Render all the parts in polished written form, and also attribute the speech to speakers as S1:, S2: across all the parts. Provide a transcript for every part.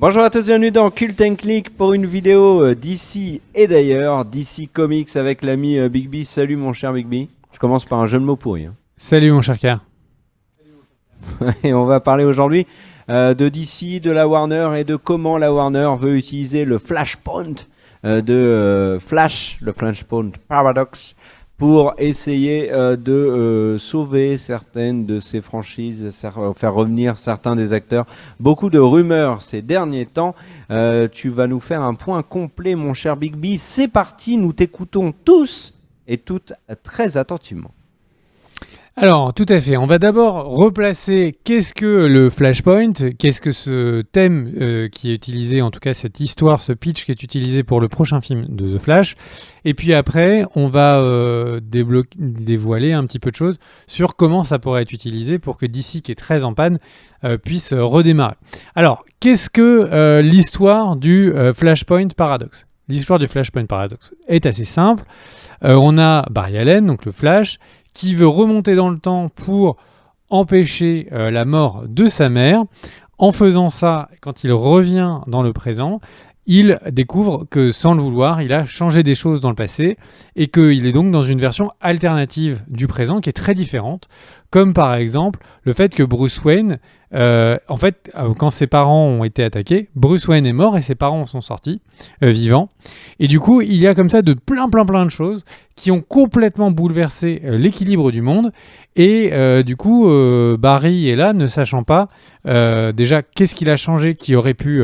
S1: Bonjour à tous, bienvenue dans Cult & Click pour une vidéo d'ici et d'ailleurs, DC Comics avec l'ami Big B. Salut mon cher Big B. Je commence par un jeu de mots pourri.
S2: Salut mon cher Car.
S1: Et on va parler aujourd'hui de DC, de la Warner et de comment la Warner veut utiliser le Flashpoint de Flash, le Flashpoint Paradox, pour essayer de sauver certaines de ses franchises, faire revenir certains des acteurs. Beaucoup de rumeurs ces derniers temps. Tu vas nous faire un point complet, mon cher Big B. C'est parti, nous t'écoutons tous et toutes très attentivement.
S2: Alors, tout à fait. On va d'abord replacer qu'est-ce que le Flashpoint, qu'est-ce que ce thème qui est utilisé, en tout cas cette histoire, ce pitch qui est utilisé pour le prochain film de The Flash. Et puis après, on va dévoiler un petit peu de choses sur comment ça pourrait être utilisé pour que DC, qui est très en panne, puisse redémarrer. Alors, qu'est-ce que l'histoire du Flashpoint Paradox ? L'histoire du Flashpoint Paradox est assez simple. On a Barry Allen, donc le Flash, qui veut remonter dans le temps pour empêcher la mort de sa mère. En faisant ça, quand il revient dans le présent, il découvre que sans le vouloir, il a changé des choses dans le passé et qu'il est donc dans une version alternative du présent qui est très différente, comme par exemple le fait que Bruce Wayne, quand ses parents ont été attaqués, Bruce Wayne est mort et ses parents sont sortis vivants. Et du coup, il y a comme ça de plein de choses qui ont complètement bouleversé l'équilibre du monde. Et du coup, Barry est là, ne sachant pas déjà qu'est-ce qu'il a changé qui aurait pu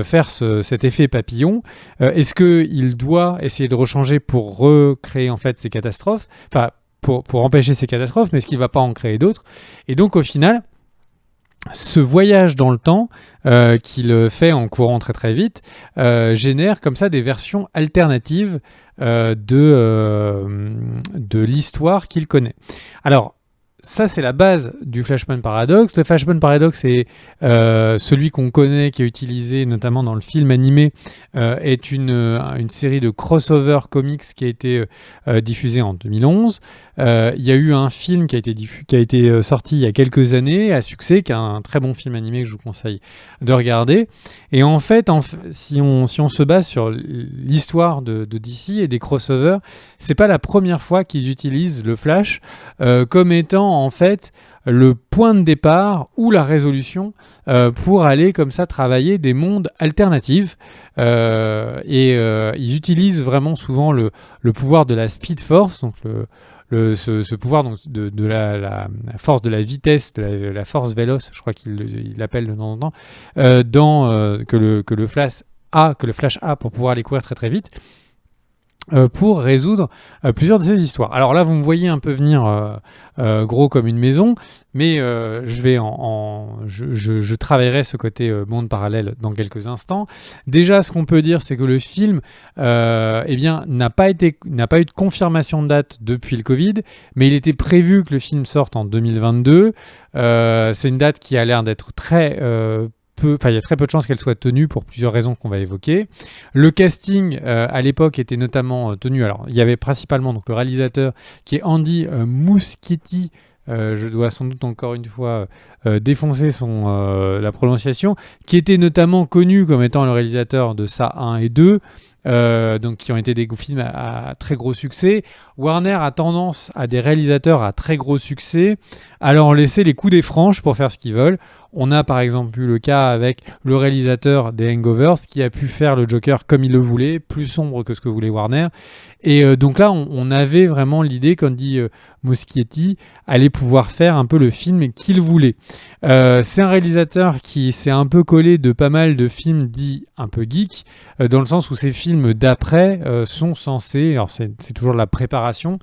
S2: faire cet effet papillon. Est-ce qu'il doit essayer de rechanger pour recréer en fait ces catastrophes, enfin pour empêcher ces catastrophes, mais est-ce qu'il ne va pas en créer d'autres? Et donc au final, ce voyage dans le temps qu'il fait en courant très vite génère comme ça des versions alternatives de l'histoire qu'il connaît. Alors, ça, c'est la base du Flashpoint Paradox. Le Flashpoint Paradox est celui qu'on connaît, qui est utilisé notamment dans le film animé, est une série de crossover comics qui a été diffusée en 2011. Il y a eu un film qui a été sorti il y a quelques années, à succès, qui est un très bon film animé que je vous conseille de regarder. Et en fait, si on se base sur l'histoire de DC et des crossovers, c'est pas la première fois qu'ils utilisent le Flash comme étant en fait le point de départ ou la résolution pour aller comme ça travailler des mondes alternatifs. Ils utilisent vraiment souvent le pouvoir de la Speed Force, donc ce pouvoir donc, de la force de la vitesse, de la force véloce, je crois qu'il l'appelle de temps en temps, que le Flash a pour pouvoir aller courir très vite. Pour résoudre plusieurs de ces histoires. Alors là, vous me voyez un peu venir gros comme une maison, mais je travaillerai ce côté monde parallèle dans quelques instants. Déjà, ce qu'on peut dire, c'est que le film n'a pas eu de confirmation de date depuis le Covid, mais il était prévu que le film sorte en 2022. C'est une date qui a l'air d'être il y a très peu de chances qu'elle soit tenue pour plusieurs raisons qu'on va évoquer. Le casting à l'époque était notamment tenu. Alors, il y avait principalement donc, le réalisateur qui est Andy Muschietti. Je dois sans doute encore une fois défoncer la prononciation, qui était notamment connu comme étant le réalisateur de Ça 1 et 2. Donc qui ont été des films à très gros succès. Warner a tendance à des réalisateurs à très gros succès à leur laisser les coups des franches pour faire ce qu'ils veulent. On a par exemple eu le cas avec le réalisateur des Hangovers qui a pu faire le Joker comme il le voulait, plus sombre que ce que voulait Warner. Et donc là, on avait vraiment l'idée, comme dit Muschietti, allait pouvoir faire un peu le film qu'il voulait. C'est un réalisateur qui s'est un peu collé de pas mal de films dits un peu geeks, dans le sens où ces films d'après sont censés, alors c'est toujours de la préparation,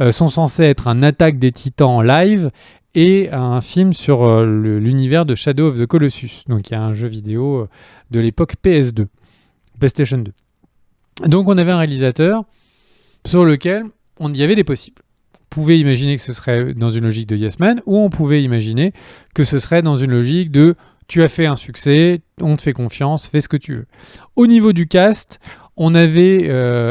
S2: sont censés être un Attaque des Titans en live et un film sur l'univers de Shadow of the Colossus. Donc il y a un jeu vidéo de l'époque PS2, PlayStation 2. Donc on avait un réalisateur sur lequel il y avait des possibles. On pouvait imaginer que ce serait dans une logique de Yes Man, ou on pouvait imaginer que ce serait dans une logique de tu as fait un succès, on te fait confiance, fais ce que tu veux. Au niveau du cast, on avait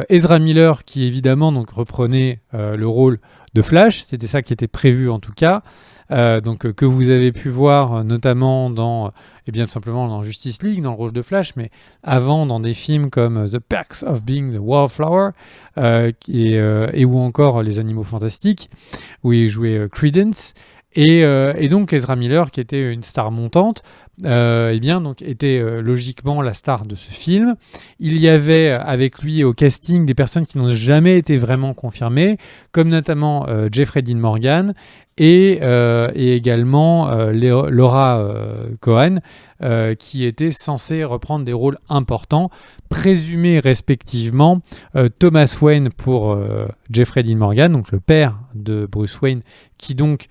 S2: Ezra Miller qui évidemment donc reprenait le rôle de Flash, c'était ça qui était prévu en tout cas. donc que vous avez pu voir notamment dans, et bien tout simplement dans Justice League, dans le rôle de Flash, mais avant dans des films comme The Perks of Being the Wallflower, et ou encore Les Animaux Fantastiques, où il jouait Credence. Et donc Ezra Miller, qui était une star montante, eh bien donc était logiquement la star de ce film. Il y avait avec lui au casting des personnes qui n'ont jamais été vraiment confirmées, comme notamment Jeffrey Dean Morgan et également Laura Cohen, qui étaient censés reprendre des rôles importants, présumés respectivement Thomas Wayne pour Jeffrey Dean Morgan, donc le père de Bruce Wayne, qui donc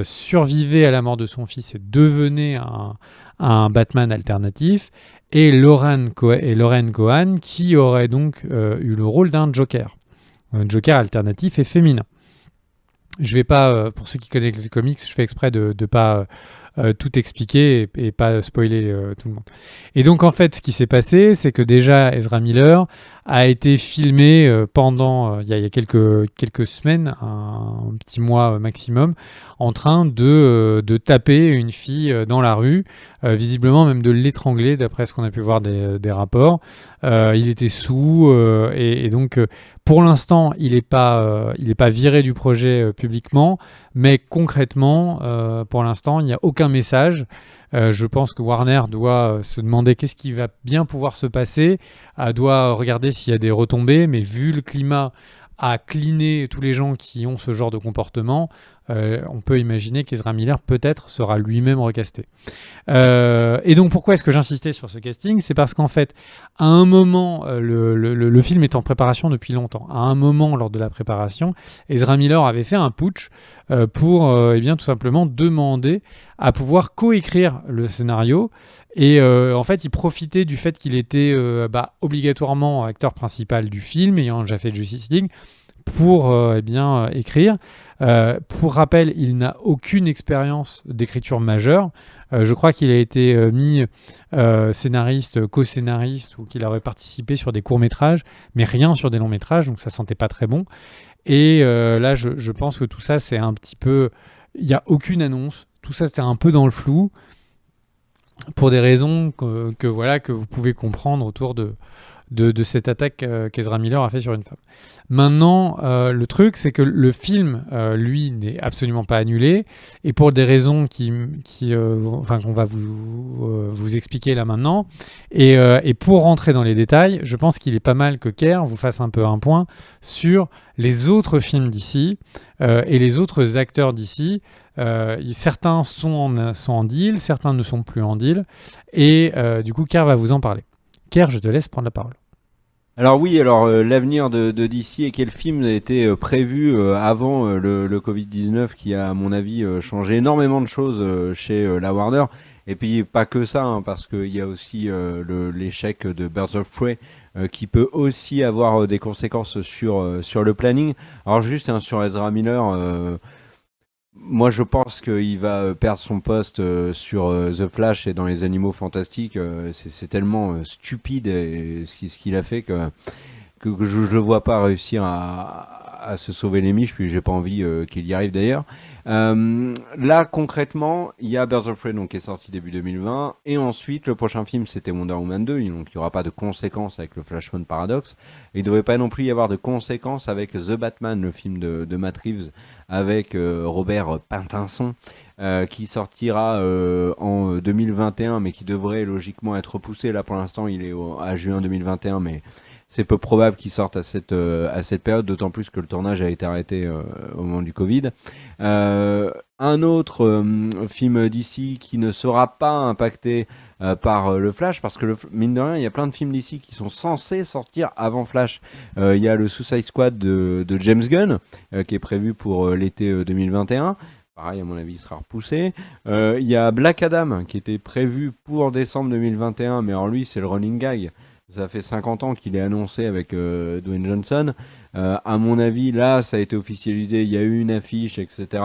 S2: survivait à la mort de son fils et devenait un Batman alternatif, et Lauren Cohan, qui aurait donc eu le rôle d'un Joker, un Joker alternatif et féminin. Je vais pas, pour ceux qui connaissent les comics, je fais exprès de ne pas tout expliquer et pas spoiler tout le monde. Et donc en fait, ce qui s'est passé, c'est que déjà Ezra Miller a été filmé pendant, il y a quelques semaines, un petit mois maximum, en train de taper une fille dans la rue, visiblement même de l'étrangler, d'après ce qu'on a pu voir des rapports. Il était sous, et donc pour l'instant, il n'est pas viré du projet publiquement, mais concrètement, pour l'instant, il n'y a aucun message. Je pense que Warner doit se demander qu'est-ce qui va bien pouvoir se passer, doit regarder s'il y a des retombées, mais vu le climat à cleaner tous les gens qui ont ce genre de comportement, on peut imaginer qu'Ezra Miller peut-être sera lui-même recasté. Et donc pourquoi est-ce que j'insistais sur ce casting ? C'est parce qu'en fait, à un moment, le film est en préparation depuis longtemps. À un moment, lors de la préparation, Ezra Miller avait fait un putsch pour eh bien, tout simplement demander à pouvoir coécrire le scénario. Et en fait, il profitait du fait qu'il était obligatoirement acteur principal du film, ayant déjà fait Justice League, pour écrire. Pour rappel, il n'a aucune expérience d'écriture majeure. Je crois qu'il a été mis scénariste, co-scénariste, ou qu'il aurait participé sur des courts-métrages, mais rien sur des longs-métrages, donc ça sentait pas très bon. Et là, je pense que tout ça, c'est un petit peu... Il n'y a aucune annonce. Tout ça, c'est un peu dans le flou, pour des raisons que vous pouvez comprendre autour de cette attaque qu'Ezra Miller a fait sur une femme. Maintenant, le truc, c'est que le film, lui, n'est absolument pas annulé, et pour des raisons qu'on va vous expliquer là maintenant. Et pour rentrer dans les détails, je pense qu'il est pas mal que Kerr vous fasse un peu un point sur les autres films d'ici et les autres acteurs d'ici. Certains sont en deal, certains ne sont plus en deal, et du coup, Kerr va vous en parler. Kerr, je te laisse prendre la parole.
S1: Alors oui, l'avenir de DC et quel film a été prévu avant le Covid-19 qui a à mon avis changé énormément de choses chez la Warner. Et puis pas que ça, hein, parce qu'il y a aussi l'échec de Birds of Prey qui peut aussi avoir des conséquences sur le planning. Alors juste sur Ezra Miller, moi je pense qu'il va perdre son poste sur The Flash et dans Les Animaux Fantastiques. C'est tellement stupide ce qu'il a fait que je ne le vois pas réussir à se sauver les miches, puis j'ai pas envie qu'il y arrive d'ailleurs. Là concrètement, il y a Birds of Prey donc, qui est sorti début 2020, et ensuite le prochain film c'était Wonder Woman 2, donc il n'y aura pas de conséquences avec le Flashpoint Paradox. Il ne devrait pas non plus y avoir de conséquences avec The Batman, le film de Matt Reeves avec Robert Pattinson, qui sortira en 2021, mais qui devrait logiquement être repoussé. Là pour l'instant il est à juin 2021, mais c'est peu probable qu'il sorte à cette période, d'autant plus que le tournage a été arrêté au moment du Covid. Un autre film d'ici qui ne sera pas impacté par le Flash, parce que mine de rien, il y a plein de films d'ici qui sont censés sortir avant Flash. Il y a le Suicide Squad de James Gunn, qui est prévu pour l'été 2021. Pareil, à mon avis, il sera repoussé. Il y a Black Adam, qui était prévu pour décembre 2021, mais alors lui, c'est le running gag. Ça fait 50 ans qu'il est annoncé avec Dwayne Johnson. À mon avis, là, ça a été officialisé. Il y a eu une affiche, etc.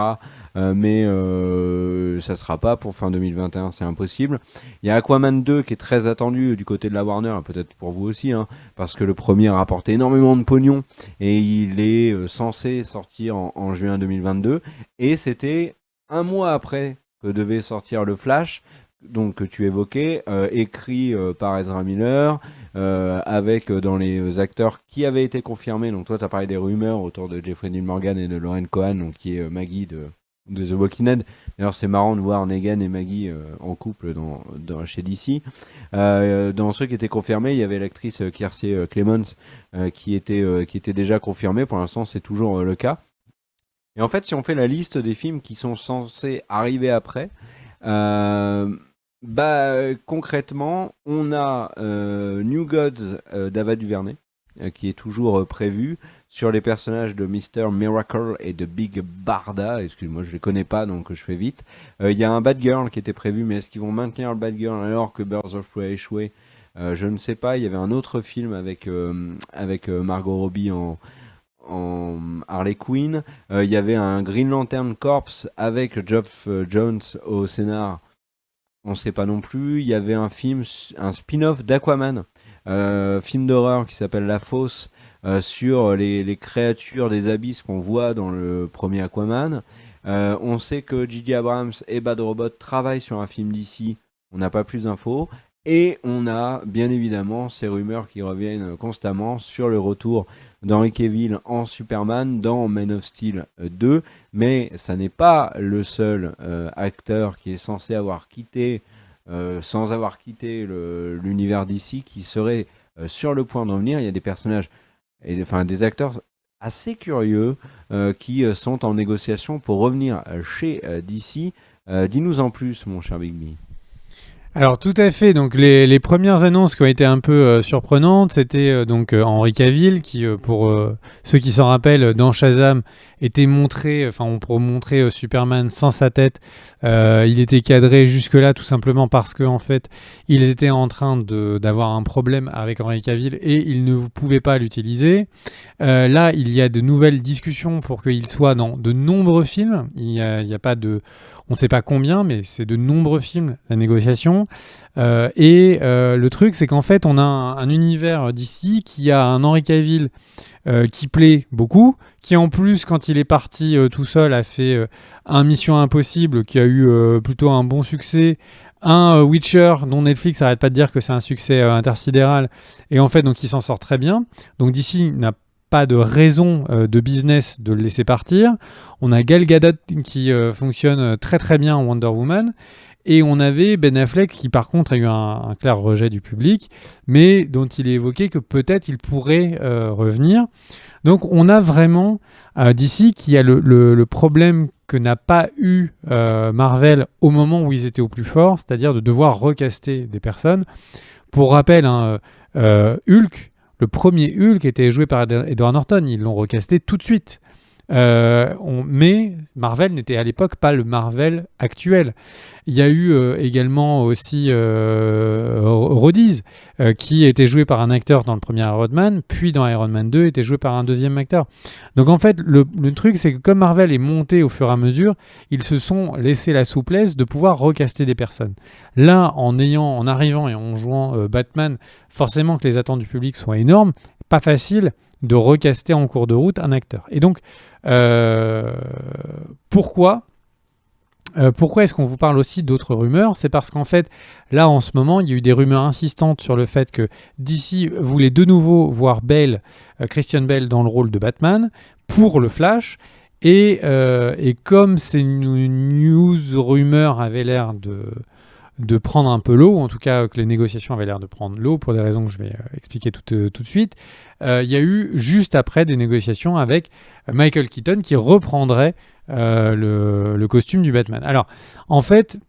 S1: Mais ça ne sera pas pour fin 2021, c'est impossible. Il y a Aquaman 2 qui est très attendu du côté de la Warner, peut-être pour vous aussi, hein, parce que le premier a rapporté énormément de pognon et il est censé sortir en juin 2022. Et c'était un mois après que devait sortir le Flash, donc que tu évoquais, écrit par Ezra Miller, avec dans les acteurs qui avaient été confirmés. Donc toi, tu as parlé des rumeurs autour de Jeffrey Dean Morgan et de Lauren Cohan, donc qui est Maggie de The Walking Dead. D'ailleurs, c'est marrant de voir Negan et Maggie en couple chez DC. Dans ceux qui étaient confirmés, il y avait l'actrice Kiersey Clemons qui était déjà confirmée. Pour l'instant, c'est toujours le cas. Et en fait, si on fait la liste des films qui sont censés arriver après, concrètement, on a New Gods d'Ava DuVernay, qui est toujours prévu, sur les personnages de Mr. Miracle et de Big Barda. Excuse-moi, je les connais pas, donc je fais vite. Il y a un Batgirl qui était prévu, mais est-ce qu'ils vont maintenir le Batgirl alors que Birds of Prey a échoué? Je ne sais pas. Il y avait un autre film avec Margot Robbie en Harley Quinn. Il y avait un Green Lantern Corps avec Geoff Jones au scénar. On ne sait pas non plus. Il y avait un spin-off d'Aquaman, film d'horreur qui s'appelle La Fosse, sur les créatures des abysses qu'on voit dans le premier Aquaman. On sait que J.J. Abrams et Bad Robot travaillent sur un film d'ici. On n'a pas plus d'infos. Et on a bien évidemment ces rumeurs qui reviennent constamment sur le retour d'Henry Cavill en Superman dans Man of Steel 2, mais ça n'est pas le seul acteur qui est censé avoir quitté, sans avoir quitté l'univers d'ici, qui serait sur le point d'en venir. Il y a des personnages, des acteurs assez curieux qui sont en négociation pour revenir chez DC. Dis-nous en plus, mon cher Bigby.
S2: Alors tout à fait, donc les premières annonces qui ont été un peu surprenantes, c'était donc Henry Cavill qui, pour ceux qui s'en rappellent, dans Shazam, était montré, on pourrait montrer Superman sans sa tête. Il était cadré jusque-là tout simplement parce que en fait, ils étaient en train d'avoir un problème avec Henry Cavill et ils ne pouvaient pas l'utiliser. Là, il y a de nouvelles discussions pour qu'il soit dans de nombreux films. Il y a pas de... On ne sait pas combien, mais c'est de nombreux films, la négociation. Le truc, c'est qu'en fait, on a un univers d'ici qui a un Henry Cavill qui plaît beaucoup, qui en plus, quand il est parti tout seul, a fait un Mission Impossible qui a eu plutôt un bon succès, un Witcher dont Netflix n'arrête pas de dire que c'est un succès intersidéral, et en fait, donc il s'en sort très bien. Donc d'ici n'a pas de raison de business de le laisser partir. On a Gal Gadot qui fonctionne très très bien en Wonder Woman. Et on avait Ben Affleck qui par contre a eu un clair rejet du public, mais dont il est évoqué que peut-être il pourrait revenir. Donc on a vraiment d'ici qui a le problème que n'a pas eu Marvel au moment où ils étaient au plus fort, c'est-à-dire de devoir recaster des personnes. Pour rappel, Hulk, le premier Hulk était joué par Edward Norton, ils l'ont recasté tout de suite. Mais Marvel n'était à l'époque pas le Marvel actuel. Il y a eu également aussi Rhodys, qui était joué par un acteur dans le premier Iron Man, puis dans Iron Man 2 était joué par un deuxième acteur. Donc en fait, le truc, c'est que comme Marvel est monté au fur et à mesure, ils se sont laissé la souplesse de pouvoir recaster des personnes. Là, en arrivant et en jouant Batman, forcément que les attentes du public sont énormes, pas facile de recaster en cours de route un acteur. Et donc, pourquoi est-ce qu'on vous parle aussi d'autres rumeurs? C'est parce qu'en fait, là, en ce moment, il y a eu des rumeurs insistantes sur le fait que DC voulait de nouveau voir Christian Bale dans le rôle de Batman pour le Flash. Et comme ces news rumeurs avaient l'air de prendre un peu l'eau, ou en tout cas que les négociations avaient l'air de prendre l'eau pour des raisons que je vais expliquer tout de suite, il y a eu juste après des négociations avec Michael Keaton qui reprendrait le costume du Batman. Alors, en fait,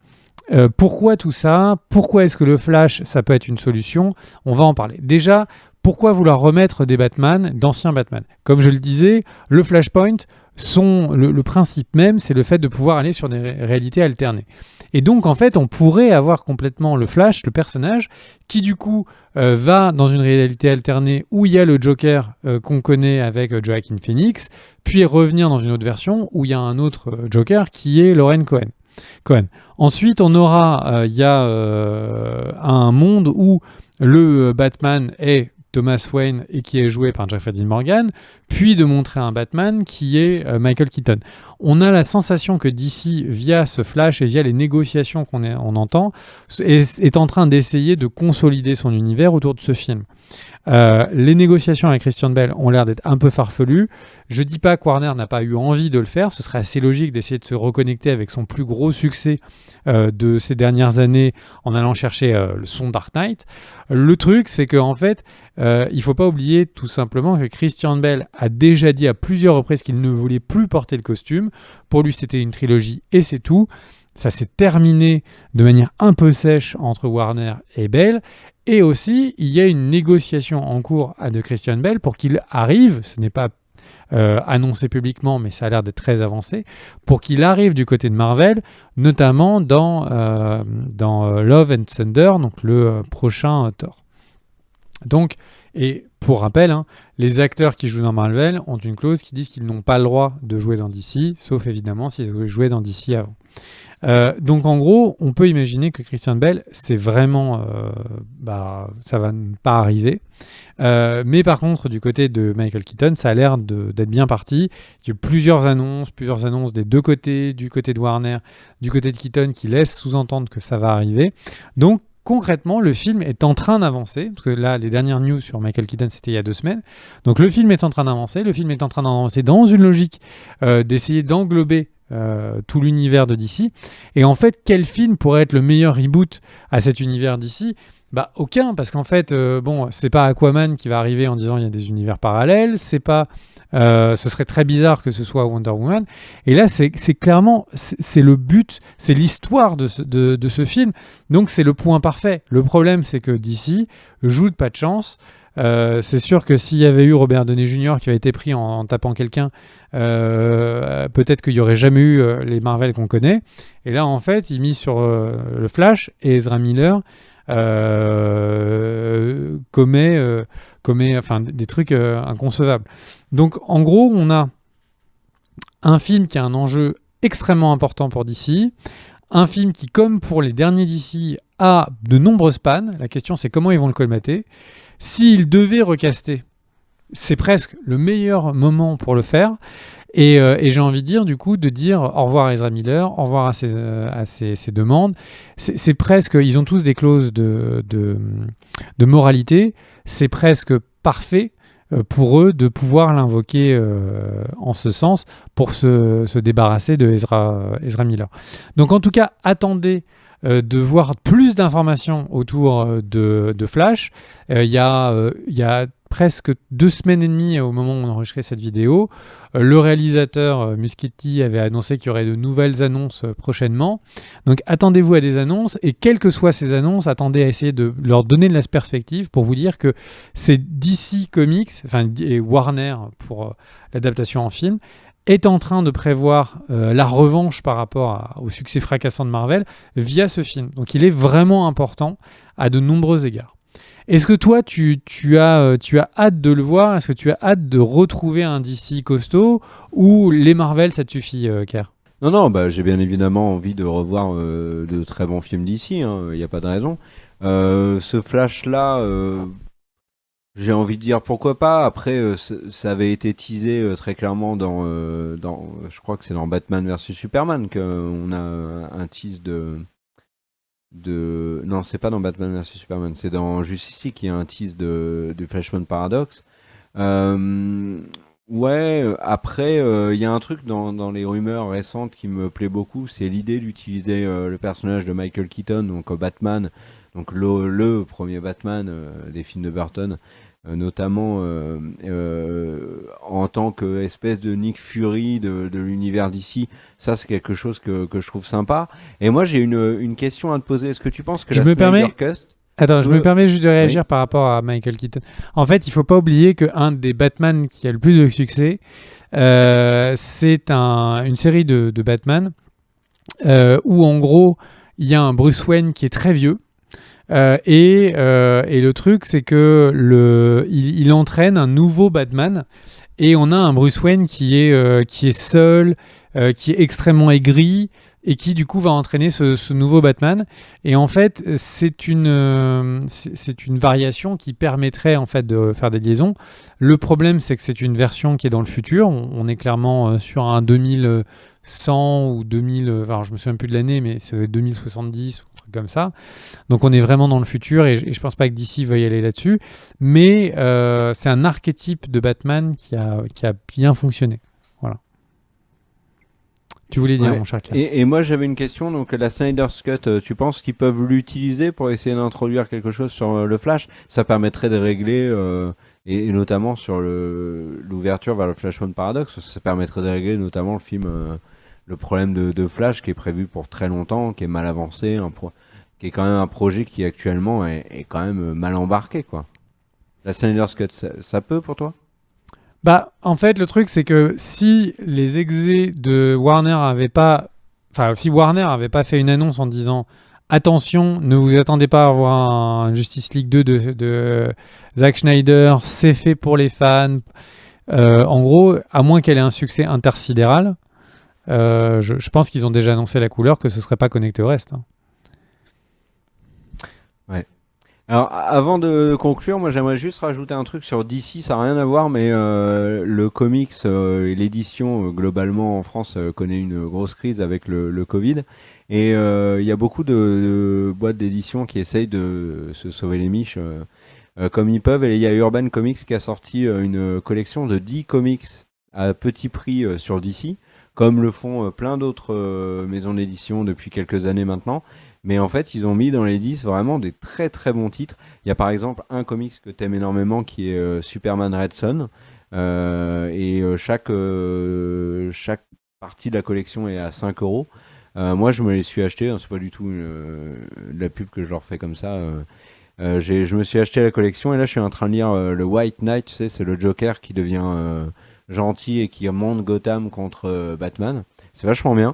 S2: pourquoi tout ça? Pourquoi est-ce que le Flash, ça peut être une solution? On va en parler. Déjà, pourquoi vouloir remettre des Batman, d'anciens Batman? Comme je le disais, le Flashpoint, le principe même, c'est le fait de pouvoir aller sur des réalités alternées. Et donc, en fait, on pourrait avoir complètement le Flash, le personnage, qui du coup va dans une réalité alternée où il y a le Joker qu'on connaît avec Joaquin Phoenix, puis revenir dans une autre version où il y a un autre Joker qui est Lauren Cohan. Ensuite, on aura, un monde où le Batman est Thomas Wayne et qui est joué par Jeffrey Dean Morgan, puis de montrer un Batman qui est Michael Keaton. On a la sensation que DC, via ce Flash et via les négociations on entend, est en train d'essayer de consolider son univers autour de ce film. Les négociations avec Christian Bale ont l'air d'être un peu farfelues. Je dis pas que Warner n'a pas eu envie de le faire, ce serait assez logique d'essayer de se reconnecter avec son plus gros succès de ces dernières années en allant chercher son Dark Knight. Le truc, c'est qu'en fait, il faut pas oublier tout simplement que Christian Bale a déjà dit à plusieurs reprises qu'il ne voulait plus porter le costume. Pour lui, c'était une trilogie et c'est tout. Ça s'est terminé de manière un peu sèche entre Warner et Bale. Et aussi, il y a une négociation en cours de Christian Bale pour qu'il arrive, ce n'est pas annoncé publiquement, mais ça a l'air d'être très avancé, pour qu'il arrive du côté de Marvel, notamment dans Love and Thunder, donc le prochain Thor. Donc, et pour rappel, les acteurs qui jouent dans Marvel ont une clause qui dit qu'ils n'ont pas le droit de jouer dans DC, sauf évidemment s'ils avaient joué dans DC avant. Donc en gros, on peut imaginer que Christian Bale, c'est vraiment, ça va pas arriver. Mais par contre, du côté de Michael Keaton, ça a l'air d'être bien parti. Il y a eu plusieurs annonces des deux côtés, du côté de Warner, du côté de Keaton, qui laissent sous-entendre que ça va arriver. Donc concrètement, le film est en train d'avancer, parce que là, les dernières news sur Michael Keaton, c'était il y a 2 semaines. Donc le film est en train d'avancer. Le film est en train d'avancer dans une logique d'essayer d'englober tout l'univers de DC. Et en fait, quel film pourrait être le meilleur reboot à cet univers DC ? Aucun, parce qu'en fait, c'est pas Aquaman qui va arriver en disant il y a des univers parallèles, c'est pas, ce serait très bizarre que ce soit Wonder Woman. Et là, c'est clairement, c'est le but, c'est l'histoire de ce film, donc c'est le point parfait. Le problème, c'est que DC joue de pas de chance. C'est sûr que s'il y avait eu Robert Downey Jr. qui avait été pris en tapant quelqu'un, peut-être qu'il n'y aurait jamais eu les Marvel qu'on connaît. Et là, en fait, il mise sur le Flash et Ezra Miller commet des trucs inconcevables. Donc, en gros, on a un film qui a un enjeu extrêmement important pour DC, un film qui, comme pour les derniers DC, a de nombreuses pannes. La question, c'est comment ils vont le colmater. S'ils devaient recaster, c'est presque le meilleur moment pour le faire. Et j'ai envie de dire, du coup, au revoir à Ezra Miller, au revoir à ses demandes. C'est presque, ils ont tous des clauses de moralité. C'est presque parfait pour eux de pouvoir l'invoquer en ce sens pour se débarrasser de Ezra Miller. Donc en tout cas, attendez de voir plus d'informations autour de Flash. Il y a presque 2 semaines et demie au moment où on enregistrait cette vidéo. Le réalisateur Muschietti avait annoncé qu'il y aurait de nouvelles annonces prochainement. Donc attendez-vous à des annonces et quelles que soient ces annonces, attendez à essayer de leur donner de la perspective pour vous dire que c'est DC Comics, et Warner pour l'adaptation en film, est en train de prévoir la revanche par rapport au succès fracassant de Marvel via ce film. Donc il est vraiment important à de nombreux égards. Est-ce que toi, tu as hâte de le voir ? Est-ce que tu as hâte de retrouver un DC costaud ou les Marvel, ça te suffit, Kerr ?
S1: Non, j'ai bien évidemment envie de revoir de très bons films d'ici, il n'y a pas de raison. Ce Flash-là, j'ai envie de dire pourquoi pas. Après, ça avait été teasé très clairement dans je crois que c'est dans Batman vs Superman qu'on a un tease non, c'est pas dans Batman vs Superman, c'est dans Justice League qu'il y a un tease du Flashpoint Paradox. Après, il y a un truc dans les rumeurs récentes qui me plaît beaucoup, c'est l'idée d'utiliser le personnage de Michael Keaton, donc Batman, donc le premier Batman des films de Burton, notamment en tant qu'espèce de Nick Fury de l'univers d'ici. Ça, c'est quelque chose que je trouve sympa. Et moi, j'ai une question à te poser. Est-ce que tu penses que
S2: je me permets juste de réagir
S1: Oui.
S2: par rapport à Michael Keaton. En fait, il ne faut pas oublier qu'un des Batman qui a le plus de succès, c'est une série de Batman où, en gros, il y a un Bruce Wayne qui est très vieux. Et le truc, c'est que il entraîne un nouveau Batman et on a un Bruce Wayne qui est seul, qui est extrêmement aigri, et qui du coup va entraîner ce nouveau Batman. Et en fait, c'est une variation qui permettrait en fait de faire des liaisons. Le problème, c'est que c'est une version qui est dans le futur. On est clairement sur un 2100 ou 2000, enfin je me souviens plus de l'année, mais ça doit être 2070 ou un truc comme ça. Donc on est vraiment dans le futur et je pense pas que DC veuille aller là-dessus. Mais c'est un archétype de Batman qui a bien fonctionné. Voilà. Tu voulais dire,
S1: Ouais.
S2: mon cher Pierre.
S1: Et moi j'avais une question, donc la Snyder's Cut, tu penses qu'ils peuvent l'utiliser pour essayer d'introduire quelque chose sur le Flash? Ça permettrait de régler, et notamment sur l'ouverture vers le Flashpoint Paradox, ça permettrait de régler notamment le film, le problème de Flash qui est prévu pour très longtemps, qui est mal avancé, qui est quand même un projet qui actuellement est quand même mal embarqué, quoi. La Snyder's Cut, ça peut pour toi?
S2: Bah, en fait, le truc, c'est que si les exés de Warner avaient pas. Enfin, si Warner avait pas fait une annonce en disant attention, ne vous attendez pas à avoir un Justice League 2 de Zack Snyder, c'est fait pour les fans. En gros, à moins qu'elle ait un succès intersidéral, je pense qu'ils ont déjà annoncé la couleur que ce serait pas connecté au reste. Hein.
S1: Ouais. Alors, avant de conclure, moi j'aimerais juste rajouter un truc sur DC, ça n'a rien à voir, mais le comics et l'édition globalement en France connaît une grosse crise avec le Covid. Et il y a beaucoup de boîtes d'édition qui essayent de se sauver les miches comme ils peuvent. Et il y a Urban Comics qui a sorti une collection de 10 comics à petit prix sur DC, comme le font plein d'autres maisons d'édition depuis quelques années maintenant. Mais en fait, ils ont mis dans les 10 vraiment des très très bons titres. Il y a par exemple un comics que t'aimes énormément qui est Superman Red Son. Chaque partie de la collection est à 5 euros. Moi, je me les suis achetés, hein, c'est pas du tout de la pub que je leur fais comme ça. Je me suis acheté la collection et là, je suis en train de lire le White Knight, tu sais, c'est le Joker qui devient gentil et qui remonte Gotham contre Batman. C'est vachement bien.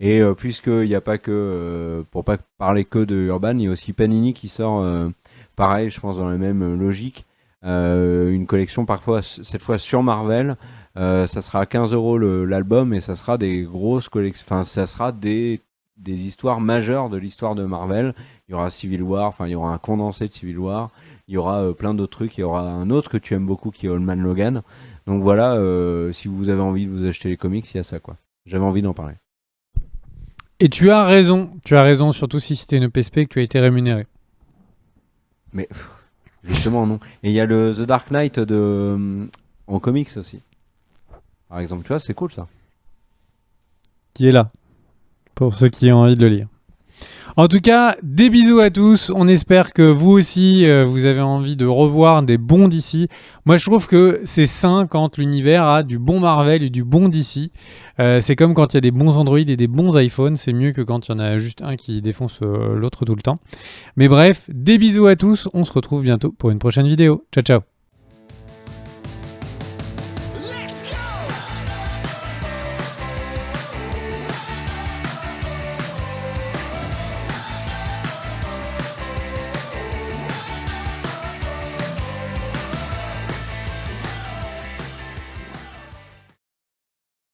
S1: Et puisqu'il n'y a pas que, pour pas parler que de Urban, il y a aussi Panini qui sort, pareil, je pense dans la même logique, une collection parfois, cette fois sur Marvel. Ça sera à 15 euros l'album et ça sera des grosses collections, enfin ça sera des histoires majeures de l'histoire de Marvel. Il y aura Civil War, enfin il y aura un condensé de Civil War, il y aura plein d'autres trucs, il y aura un autre que tu aimes beaucoup qui est Old Man Logan. Donc voilà, si vous avez envie de vous acheter les comics, il y a ça quoi. J'avais envie d'en parler.
S2: Et tu as raison, surtout si c'était une PSP que tu as été rémunéré.
S1: Mais justement non. Et il y a le The Dark Knight en comics aussi. Par exemple, tu vois, c'est cool ça.
S2: Qui est là, pour ceux qui ont envie de le lire. En tout cas, des bisous à tous. On espère que vous aussi, vous avez envie de revoir des bons DC. Moi, je trouve que c'est sain quand l'univers a du bon Marvel et du bon DC. C'est comme quand il y a des bons Android et des bons iPhones. C'est mieux que quand il y en a juste un qui défonce l'autre tout le temps. Mais bref, des bisous à tous. On se retrouve bientôt pour une prochaine vidéo. Ciao, ciao.